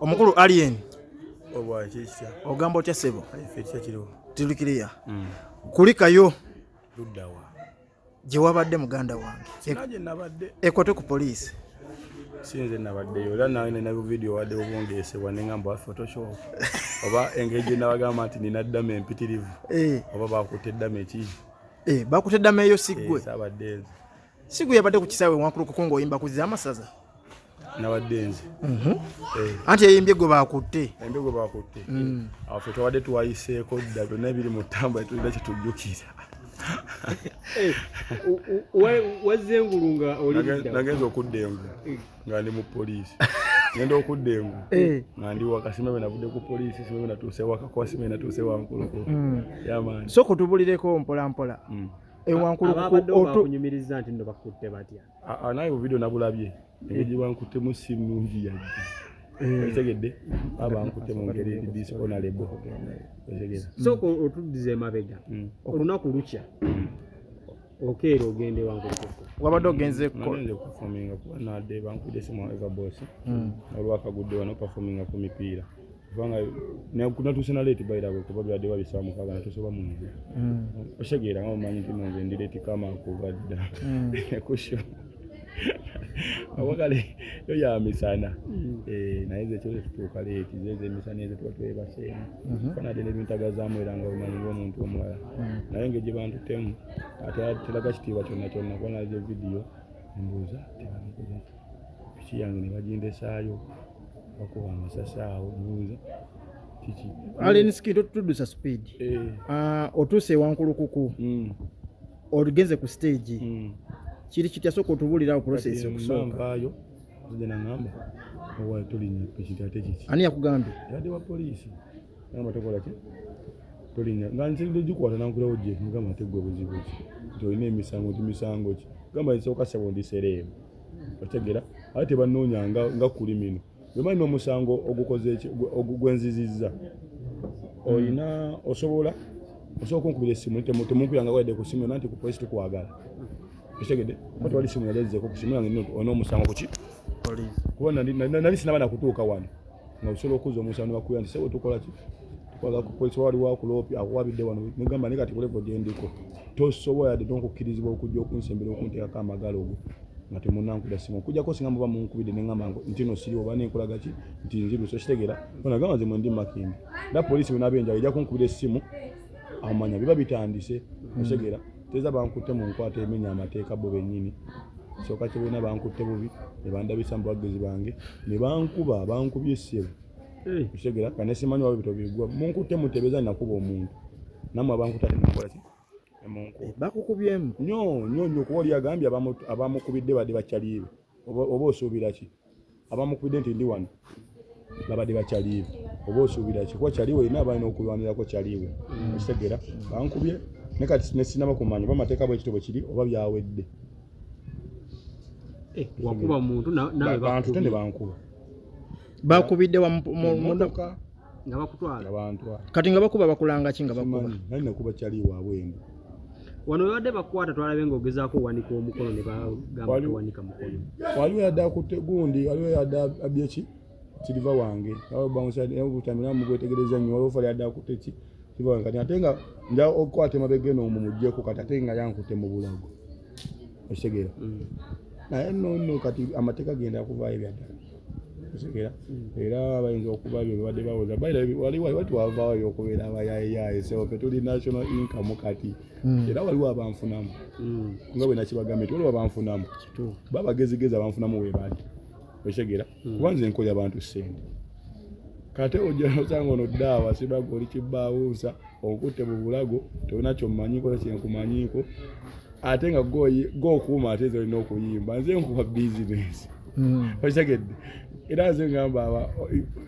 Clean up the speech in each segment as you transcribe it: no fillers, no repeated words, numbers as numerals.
Omukulu alien. Obwa chicha. Ogamba otya sebo. Fetia kiriwo. Tilukiria. Kulikayo. Luddawa. Gye wabadde muganda wange. Sinaje nabadde. Ekote ku police. Sinze nabadde yo. Lana nina video wadde obongeesebwa ne ngamba Photoshop. Oba engege nabagamba nti nina ddama empitirivu. Oba bakutte ddama eki. Bakutte ddama eyo siggwe. Sabadde. Siggwe yabadde ku kisaawe wankulu kukungo oyimba kuziza amasaza. Nabadde nze. Anti eyimbye gwe bakutte. Eyimbye gwe bakutte. Afe twadde tuwayiseeko dda byonna ebiri mu ttamba tulina kye tujjukira. Wazengulunga oli nagenza okudda engu nga ndi mu poliisi. Ngenda okudda engu nga ndi waka simebe navudde ku poliisi simebe natuuse waka kwa simebe natuuse wankuluko. Yamaani. So kutubulireko mpola mpola. Ewankuluko okunyumiriza nti ndo bakutte batya. Naye video nabulabye. Engeri bankutte mu simungi yadde. Tegedde abankutte mu ngeri dishonorable. So otuddize mabega. Olunaku lukya. Okeera ogende wankuluko. Wabadde ogenze performing ku nade bankudde simu eva boss. Olwakagudde wano performing ku mipiira. Kubanga ne kunatuuse na late by the way kuba byadde babisaba mukaga natusoba mu nze. Oshegeera nga omanyi nti nze ndi late kama kubadda. Kusho. Awakale yo ya misana. Naye ze kyo tutuuka late ze misana ezo twebase. Kana dele bintagazamu era nga omanyi ng'omuntu omulala. Naye ngeje bantu temu ate telaga kitiibwa kyonna kyonna kubanga ze video mbuuza tebanikoze. Kiki yange ne bagindesaayo. Bakuba amasasi awo mbuuza kiki. Alien skito tudusa speed. Otuse wankulukuku. Ogenze ku stage. Kiri kitya soko tubulira process okusooka. Ayo nze nangamba owa tulinya pekitate kiki. Ani yakugambye? Yadde wa poliisi. Ngamba tokola ki? Tulinya. Nga nzinde jikwata nankulawo je ngamba tegwe buzibu ki. Toyina emisango ki. Gamba isooka sebondi seremu. Otegera ate banoonya nga kulimino. Bwemanyi n'omusango ogukoze ogugwenzizizza. Oyina osobola okunkubira essimu temunkuyanga wadde ku ssimu nanti ku poliisi tukwagala. Kitegede watu wali simu yaleze ko kusimu yange ono musango kuki police kubona nali sinaba na kutuuka wano nga usolo okuza omusango bakuya nti sewe tukola ki tukwaga ku police wali wa kulopi akwabidde wano ngamba nika tikulevo dyendiko tosobola yadde donkukirizibwa okujja okunsembera okunteeka kamagalo ogo nga temunankuda simu kujja ko singa muba munkubidde nengamba ntino siriwo bane nkolaga ki nti nziru so kitegera bona gamba nze ndi makindi da police benabenja ijja kunkubidde simu amanya biba bitandise kitegera teza bankutte mu nkwata emenya amateeka bo bennyini soka kibina bankutte bubi ne bandabisa mbagezi bange ne bankubye ssebo kitegera kana simanyi wabo bitobigwa munkutte mutebeza nakuba omuntu namwe abankutte temukola ki emunku bakukubyemu nyo kuwali agambye abamukubidde badde bakyalibe oba osuubira ki abamukubidde nti ndi wano babadde bakyalibe oba osuubira ki kuba kyaliwe ina abalina okulwanirako kyaliwe kitegera bankubye nekati nesinaba kumanya oba mateeka bwekito bwe kiri oba byawedde. Wakuba muntu nawe bantu tende bankuba. Bakubidde wa motoka nga bakutwala abantu. Kati nga bakuba bakulanga kinga bakuba. Nali nakuba kyali waabwe. Wano yadde bakwata twalabe ngogezaako wanika omukono ne bagamba tuwanika mukono. Waliwo yadde akutte gundi waliwo yadde abyeki kiriva wange. Awo bounce obutamira mu gwetegereza nnyo waliwo yadde akutte ki. Kiva kati atenga nja okwate mabege no mumujjeko kati atenga yankute mu bulago. Oshegera. Naye no kati amateka genda kuva ebyadala. Oshegera. Era abayinza okuba byo badde bawoza. Wali watu wavaayo okubeera abayaye so petuli national income kati. Era waliwo abanfunamu. Nga bwe nakibagambe waliwo abanfunamu. Babagezigeza abanfunamu we bali. Oshegera. Kubanze enkolya abantu sente. Kate ojja ono ddawa sibago oli kibaawuusa okutte mu bulago tolina kyomanyiko kyenkumanyiko ate nga gokuuma ate zolina okuyimba nze nkuba bizinesi okitegedde era nze ngamba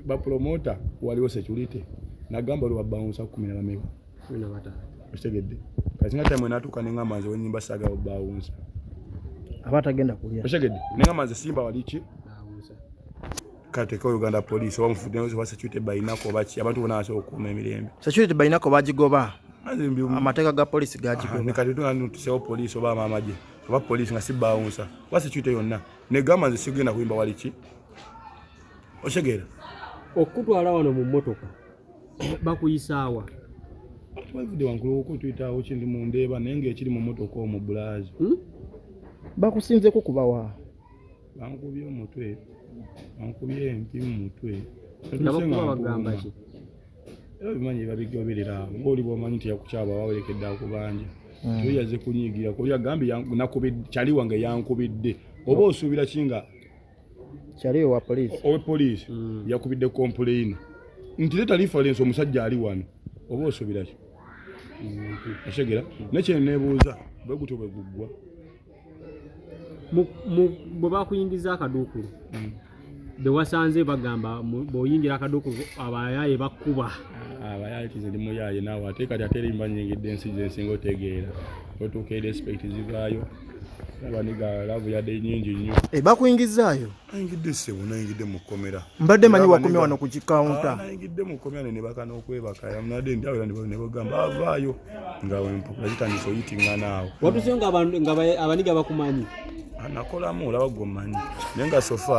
bapromota waliwo security nagamba oli wabawunsa 10 okitegedde kati nga time natuuka nengamba nze wenyimba saga obawunsa abatagenda kulya okitegedde nengamba nze simba waliki kate ko Uganda police wamufudde wa security bayinako bachi abantu bona aso okuuma emirembe security bayinako bajigoba amateeka ga police gajigoba ne kati tuna tusewo police oba mamaje oba police nga sibaunsa wa security yonna ne gama nze sigenda kuyimba waliki oshegera okutwala wano mu mmotoka bakuyisaawa twavudde wankulu ko tuyitawo kindi mu ndeeba naye ng'ekiri mu mmotoka omwo bulaazi bakusinze kukubawa bankubye omutwe bankubye empi mu mutwe nabakuba bagamba ki era bimanyi babigoberera ng'oli bw'omanyi nti yakukyaba wawerekedde akubanja tuli yaze kunyiigira kuli agambye kyali wange yankubidde oba osuubira kinga kyali wa poliisi owe poliisi yakubidde complain nti leta reference omusajja ali wano oba osuubira ki ashegera nekye neebuuza bwe gutyo bwe guggwa bwe bakuyingiza akaduukulu bwe wasanze bagamba bw'oyingira akaduukulu abayaaye bakkuba abayaaye kize ndi muyaaye naawe ate kati ate erimba nnyingidde ensi gye nsinga otegeera otuuka respect zivaayo abaniga laavu yadde nnyingi nnyo bakuyingizaayo nayingidde ssebo nayingidde mu kkomera mbadde manyi wakomye wano ku kikawunta nayingidde mu kkomera ne nebaka n'okwebaka yamunadde ndiawo ne bagamba avaayo ngawe empapula zitandise oyitinga naawe watuseyo abaniga bakumanyi nakolamu olaba gwomanyi naye nga sofa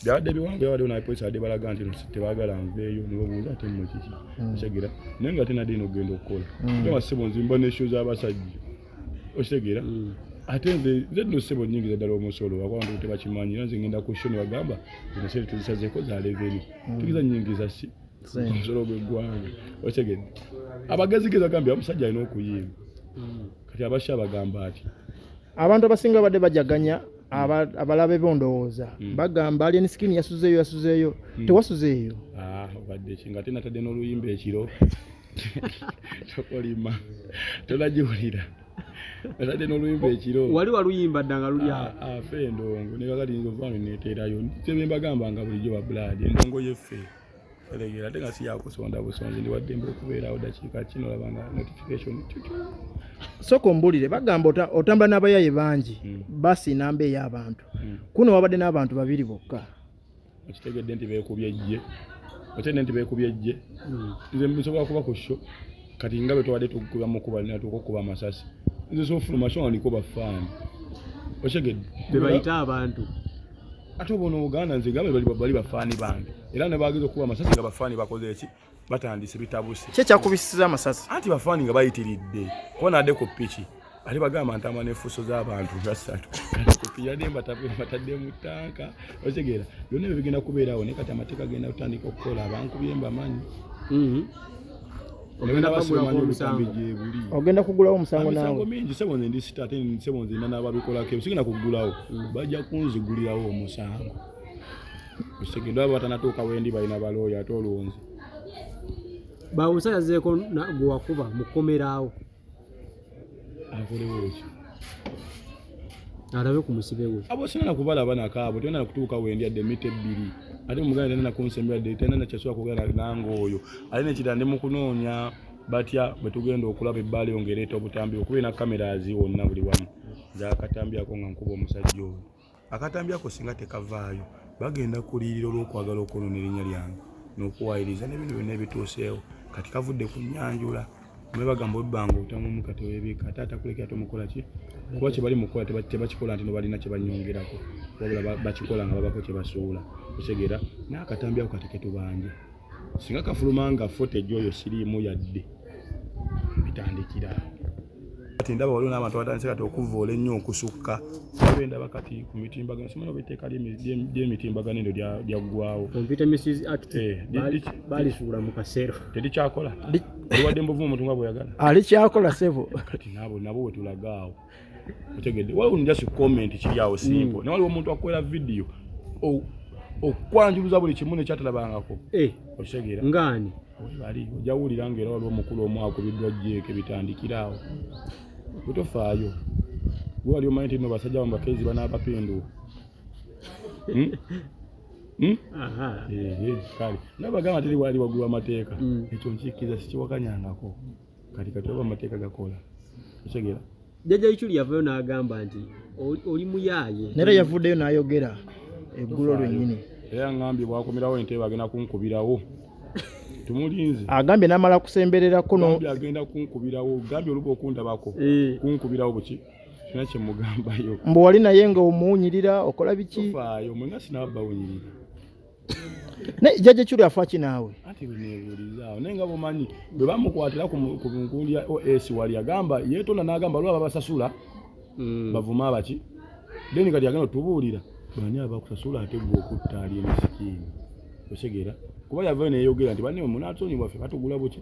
byabadde biwangu byabaddewo napolisi badde balaga nti tebaagala nveeyo nibabuuza ate mukiki okitegera naye nga tenadde nogenda okukola gaba ssebo nzimba n'esho z'abasajja okitegera ate nze nno ssebo nnyingiza ddala omusolo wakubantu tebakimanyi era nze ngenda ku sho ne bagamba zino sente tuzisazeeko za reveni tugiza nnyingiza si omusolo gw'eggwanga okitegedde abagezigeza gambye omusajja alina okuyimba kati abasha bagamba ati abantu abasinga badde bajaganya abalabe bondowooza bagamba alien skin yasuzeeyo tewasuzeeyo obadde kinga ate natadde n'oluyimba ekiro tokolima tonagiwulira natadde n'oluyimba ekiro wali waluyimba ddanga luli afe endongo nekakalinza ovaano neteerayo tebembagamba nga bulijjo babuladi endongo yeffe eregera ate nga si yakusonda busonzi ndiwaddembe okubeerawo dakiika kino olabanga notification soko mbulire bagamba otambula n'abayaye bangi basi namba ey'abantu kuno wabadde n'abantu babiri bokka okitegedde nti beekubye ejje nze nsobola kuba ku sho kati nga bwe tubadde tukuba amasasi nze sofulumasho nga ndiko bafaani okitegedde bebayita abantu ate obona Uganda nze nga bali bafaani bange era ne baageza okuba amasasi nga bafaani bakoze eki batandise bitabuse kye kyakubisiza amasasi anti bafaani nga bayitiridde kuba nadde ku piki ali bagamba ntamba n'enfuso z'abantu basatu kupiyadde batadde mu ttanka okitegera byonna ebyo bigenda kubeerawo naye kati amateeka genda kutandika okukola abankubye mbamanyi ogenda kugulawo omusango naawe emisango mingi sebo nze ndi sita ate sebo nze n'ababikolako sigenda kugulawo bajja kunzigulirawo omusango okitegedde aba batanatuuka wendi balina balooya ate olwonzi bawusayazeeko gwe wakuba mukomeraawo akolewo ekyo alabe ku musibe we abo sinana kubalaba nakaabo tena kutuuka wendi adde mita 2 ate muganda tena kunsembera de tena nakyasobola kugenda nange oyo ali nekitande mu kunoonya batya bwe tugenda okulaba ebbaala yongereeta obutambi okuba na kamera wonna buli wamu akatambyako nga nkuba omusajja oyo akatambyako singa tekavaayo bagenda kuliyirira olw'okwagala okwonoona erinnya lyange n'okuwayiriza n'ebintu byonna ebituuseewo kati kavudde ku nnyanjula mwebagamba ebbanga otamumu kati weebika ate atakulekera tomukola ki kuba kye bali mukola tebakikola nti no balina kye banyongerako wabula bakikola nga babako kye basuula otegera n'akatambyako kateke tubanje singa kafuluma nga footage oyo siriimu yadde bitandikira kati ndaba waliwo n'abantu batandise kati okuvoola ennyo okusukka abendaba kati ku mitimbagano simanyi oba etteeka ly'emitimbagano endo lyaggwawo Computer Misuse Act balisuula mu kasero terikyakola oliwadde mbuvu omuntu nga bweyagala alikyakola sebo kati nabo we tulagaawo otegedde waliwo njasi comment kiri awo simple ne waliwo omuntu akwera vidiyo okwanjuluza buli kimu nekyatalabangako okitegeera ngaani bali ojawulira ngaera waliwo omukulu omu akubiddwa jjeeke bitandikiraawo bwetofaayo gwe wali omanyi nti no basajja bamu bakezi banaabapinduwa kale nabagamba teri wali waggulu amateeka ekyo nkikkiriza sikiwakanyangako kati oba amateeka gakola okitegeera jjajja Ichuli yavayo n'agamba nti oli muyaaye nera yavuddeyo n'ayogera eggulo lwennyini era ngambye bwakomerawo ente bagenda kunkubirawo tumulinze agambye n'amala kusembererako agenda kunkubirawo gambye oluba okundabako kunkubirawo buki kina kye mugambayo mbu wali naye nga omuwunyirira okola biki faayo mwenga sinabawunyirira ne jaje chuli afachi nawe ati nebuliza nenga bomanyi bwe bamukwatira ku nkundi ya OS wali agamba yetonda n'agamba lwa babasasula bavuma abaki deni kati agano tubulira bani abakusasula ate gwo okutali emisikini oshegera kuba yava ne yogera nti bani munatsonyi bwafe batugula buki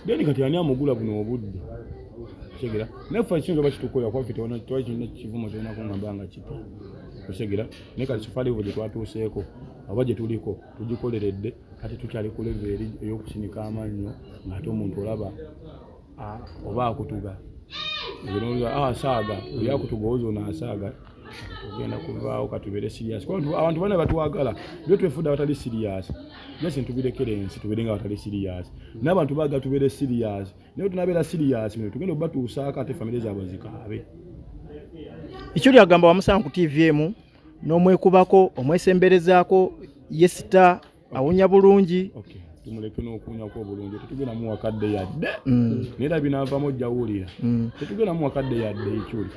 deni kati ani amugula buno obudde oshegera nefa chinzo bakitukola kwa fite wana twaje kivumo cyona ko ngambanga kipi oshegera ne kati sifali buje twatuseeko abaje tuliko tugikoleredde kati tukyali ku level eyokusinika amanyo ngate omuntu olaba oba akutuga ebintu saaga yakutugozo na saaga tugenda kuvaawo katubere serious kwa abantu bana batwagala byo twefuda batali serious nese ntubirekerensi tubirenga batali serious n'abantu baga tubere serious niyo tunabera serious bino tugenda batuusaka ate family zabo zikabe icho lyagamba wamusanga ku TVM n'omwekubako omwesemberezaako yesita awunya bulungi okay tumuleke n'okunya ko bulungi tetugenda mu wakadde yadde nera binava mojja wulira tetugenda mu wakadde yadde ikyuli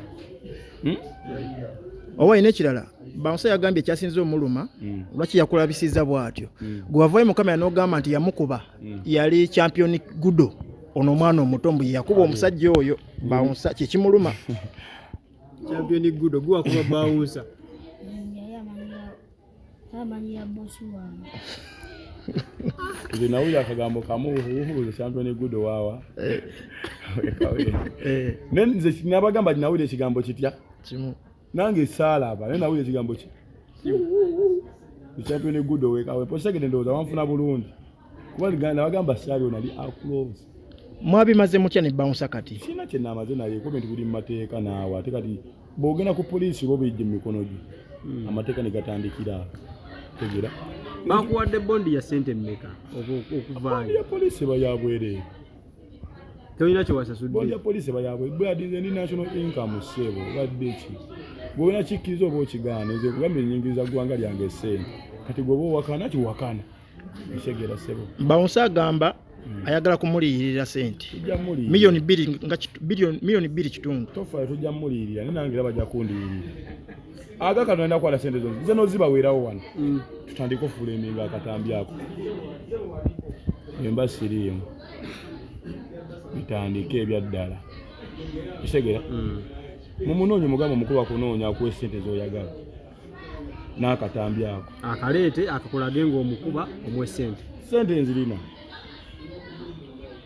owa ine kirala banso yagambye kyasinze omuluma lwaki yakulabisiza bwatyo gwavayo Mukomera n'ogamba nti yamukuba yali champion gudo ono mwana omutombu yakuba omusajja oyo bawunsa kikimuluma champion gudo gwa kuba bawunsa Amanya bosi wange. Ile nauya akagambo kamuhuhu champion gudo wawa. Nenze sinabagamba nawule ekigambo kitya? Kimu. Nange sala aba nawule ekigambo ki? Champion gudo wekawe posegende ndoza wanfuna bulungi. Kuba liganda bagamba sali onali close. Mwabi maze mutya ne bounce kati. Sina kye namaze naye comment bili mateeka naawe ate kati bogena ku police bo bijje mikono gi. Amateeka ne gatandikira. Tegera. Bakuwadde bondi ya sente mmeka okuvaayo. Ya police bayabwere. Toyina kye wasasudde. Bondi ya police bayabwere. Bwadi ndi national income sebo badde ki. Bwona kikkirizo bo kigana nze kugambe nyingiriza gwanga lyange sente. Kati gwobo wakana ki wakana. Ishegera sebo. Bounce agamba ayagala kumuliyirira sente. Milioni 2 milioni 2 kitundu. Tofa tujja muliyirira nangira bajja kundirira. Aga kanenda kwa sente zonzi zeno ziba werawo wano tutandiko fulaminga akatambi ako emba siriyo bitandike ebyaddala ishegera mu munonyo mugamba mukulu akunoonya ku sente zoyagala n'akatambi ako akalete akakolage ngo omukuba omwe sente nzirina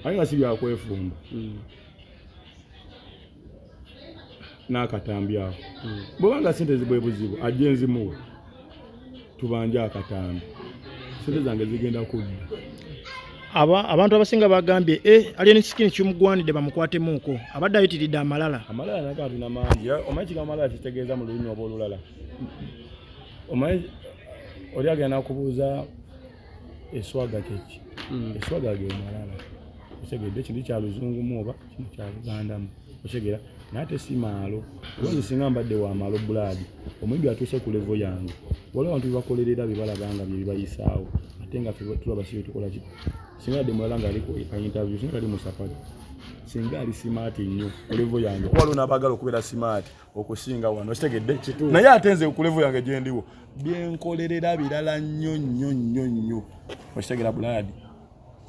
alinga sibya akwefumba n'akatambi ako bwanga sente zibwe buzibu ajenzi muwe tubanja akatambi sente zange zigenda kudda abantu abasinga bagambye ali ne sikini kimugwanide bamukwate muko abadde ayitiridde amalala nakati namangi omanyi amalala kitegeeza mu lulimi olulala omanyi oli agenda kubuuza eswaga keki eswaga ge malala osegedde kindi kya luzungu muoba kino kya Luganda mu osegera nate simalo wonzi singambadde wa malo buladi omwimbi atuse ku level yange wale abantu bakolerera bibalabanga bibayisaawo atenga fe tulaba siyo tukola ki singa de mwalanga aliko interview singa ali musapati singa ali smart nnyo ku level yange wale unabagala okubera smart okusinga wano osegedde naye atenze ku level yange gyendiwo byenkolerera birala nnyo osegera buladi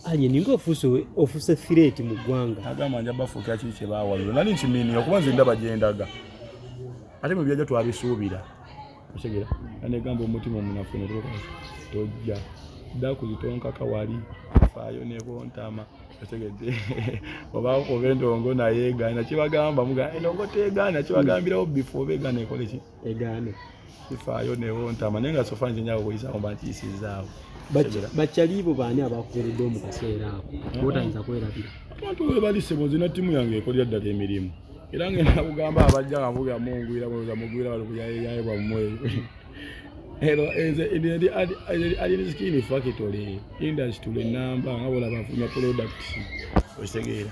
ali ningo ofuse threat mu gwanga agamba nja bafuka kiki kye bawalula nani kimini okubanza ndaba gyendaga ate mu byaje twabisuubira osegera ane gamba omutima omunafu ne tojja daku zitonka kawali faayo ne bontama osegedde oba obendongo na yega na kibagamba muga endongo tegana kibagambirawo before begana ekole ki egane faayo ne bontama nenga sofanje nyawo oyisa ombanti isizaawo bachalibo bani abakuweredde mu kaseera ako botayinza kwerabira abantu we bali sebonzi na timu yange ekolera ddala emirimu era ngenda kugamba abajja nga mbuga mungwira mweza mugwira bali kuyaye bamwe ero ali skin factory industry namba ngabola bafuna products osegeera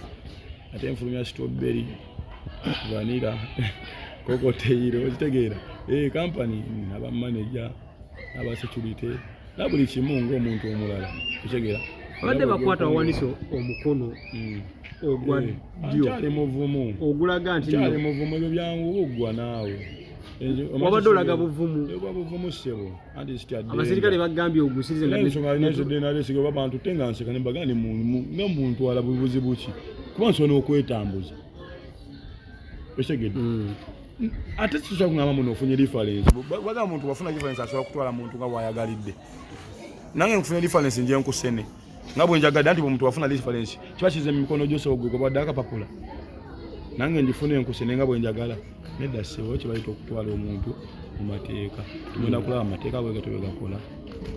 ate mfulumya strawberry vanilla cocktail osegeera company aba manager aba security nabuli kimungo omuntu omulala osegeera abadde bakwata waniso omukono ogwa dio ali muvumu ogulaga nti ali muvumu ebyo byangu ogwa naawe wabadde olaga buvumu buvumu ssebo anti sitadde abasirikale bagambye ogusirize n'ensonga nalesiga abantu tenga nseka ne bagani nga muntu ala bubuzibu ki kuba nsona okwetambuza otegedde ate kisobola kungamba muno ofunye reference bagamba muntu wafuna reference asobola kutwala muntu nga bwayagalidde nange nkufuna reference nje nkusene nga bwe njagadde anti omuntu wafuna reference kiba kize mu mikono gyose ogwe kubadde akapapula nange njifune nkusene nga bwe njagala nedda ssebo kibayita okutwala omuntu mu mateeka tugenda kulaba amateeka bwe gatwegakola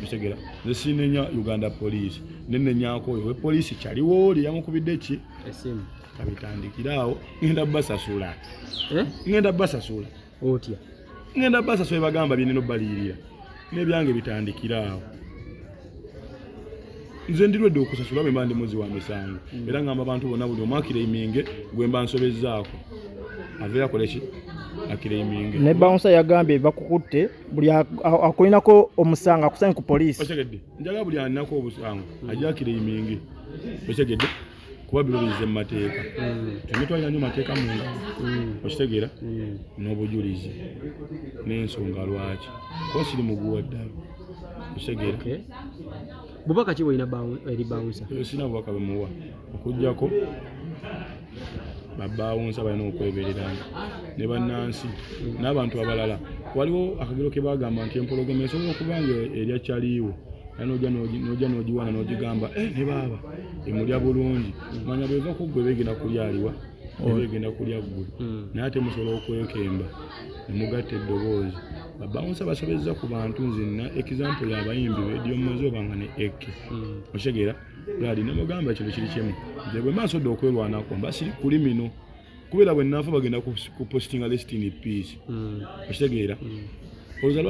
otegera nze sinenya Uganda police nenenyaako oyo we police kyaliwo oli yamukubidde ki esimu kabitandikiraawo ngenda basasula ngenda basasula otya ngenda basasula bagamba bineno balirira nebyange bitandikiraawo nze ndirwedde okusasula bwe ndi muzi wa misango era ngamba abantu bonna buli omwakira eminge gwe mba nsobezzaako aveera koleki akira eminge ne bouncer yagambye bakukutte buli akulinako omusanga akusanye ku police otegedde njaga buli alinako obusango ajja akira eminge otegedde kuba birulize mu mateeka twalina nnyo mateeka munga okitegeera n'obujulizi n'ensonga lwaki kuba siri muguwa ddala okitegeera bubaka ki bwolina eri bouncer sina bubaka bwe muwa okuggyako babawunsa balina okwebereranga ne bannansi n'abantu abalala waliwo akagero ke bagamba nti empologoma esobola okuba nga erya kyaliiwo nojja n'ogiwana n'ogigamba ne baaba emulya bulungi manya bweva ku ggwe begenda kulya aliwa ebegenda kulya ggwe naye ate musobola okwekemba ne mugatta eddoboozi babawunsa basobezza ku bantu nzenna example y'abayimbi bedyomozi oba nga ne eke okitegeera lwali ne mugamba kintu kiri kimu nze bwe maaso dde okwerwanako mba siri kulimino kubeera bwe nnafa bagenda ku postinga rest in peace okitegeera olowooza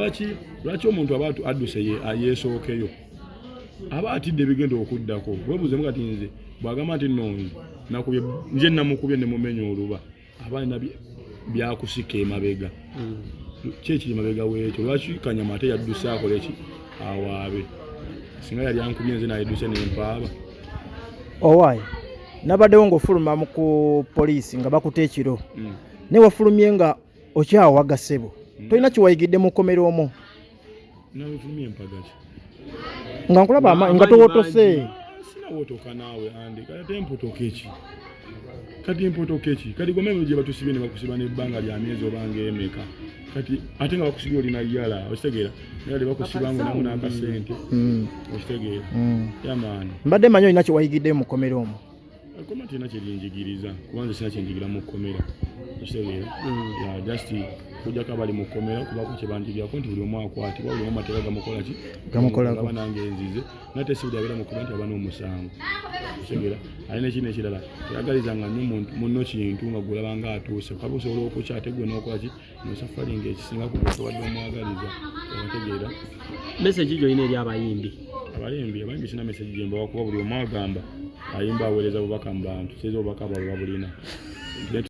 lwaki omuntu aba adduse yeesookeyo aba atidde ebigenda okuddako bwebuuzemu kati nze bw'agamba nti nonze nakubye nje namukubye ne mumenya oluba aba alina byakusika emabega kyekiri mabega weekyo lwaki kanyama ate yadduse akole ki awaabe singa yali ankubye nze nayedduse nempaaba owaayi nabaddewo ng'ofuluma ku poliisi nga bakuta ekiro ne wafulumye nga okyawaga ssebo tolina kiwayigidde mu kkomera omwo nabefulumye empagaki nga nkulaba nga towotose sinawotoka naawe andi kati empotoka eki kati gomeme gye batusibye ne bakusiba n'ebbanga lya myezi obanga emeka kati ate nga bakusibye olina yala okitegeera naye bakusiba nga namu n'akasente okitegeera yamaani mbadde manyi olina kiwayigidde mu kkomera omwo akoma tina kyelinjigiriza kubanza sina kyenjigira mu kkomera okitegeera just kujjako abali mu kkomera kubako kyebanjiryako nti buli omu akwatibwa buli omu amateeka gamukola ki gamukolaba nange enzize nate sibuli abeera mu kkomera nti aba n'omusango okitegeera alina ekindi ekirala teyagalizanga nnyo munno kintu nga gulaba nga atuuse kaba osobola okukya ate gwe n'okola ki nosafalinga ekisinga ku wadde omwagaliza obategeera message gyolina eri abayimbi abayimbi sina message gyembawa kuba buli omu agamba ayimba aweereza bubaka mu bantu kiza obubaka bwabwe babulina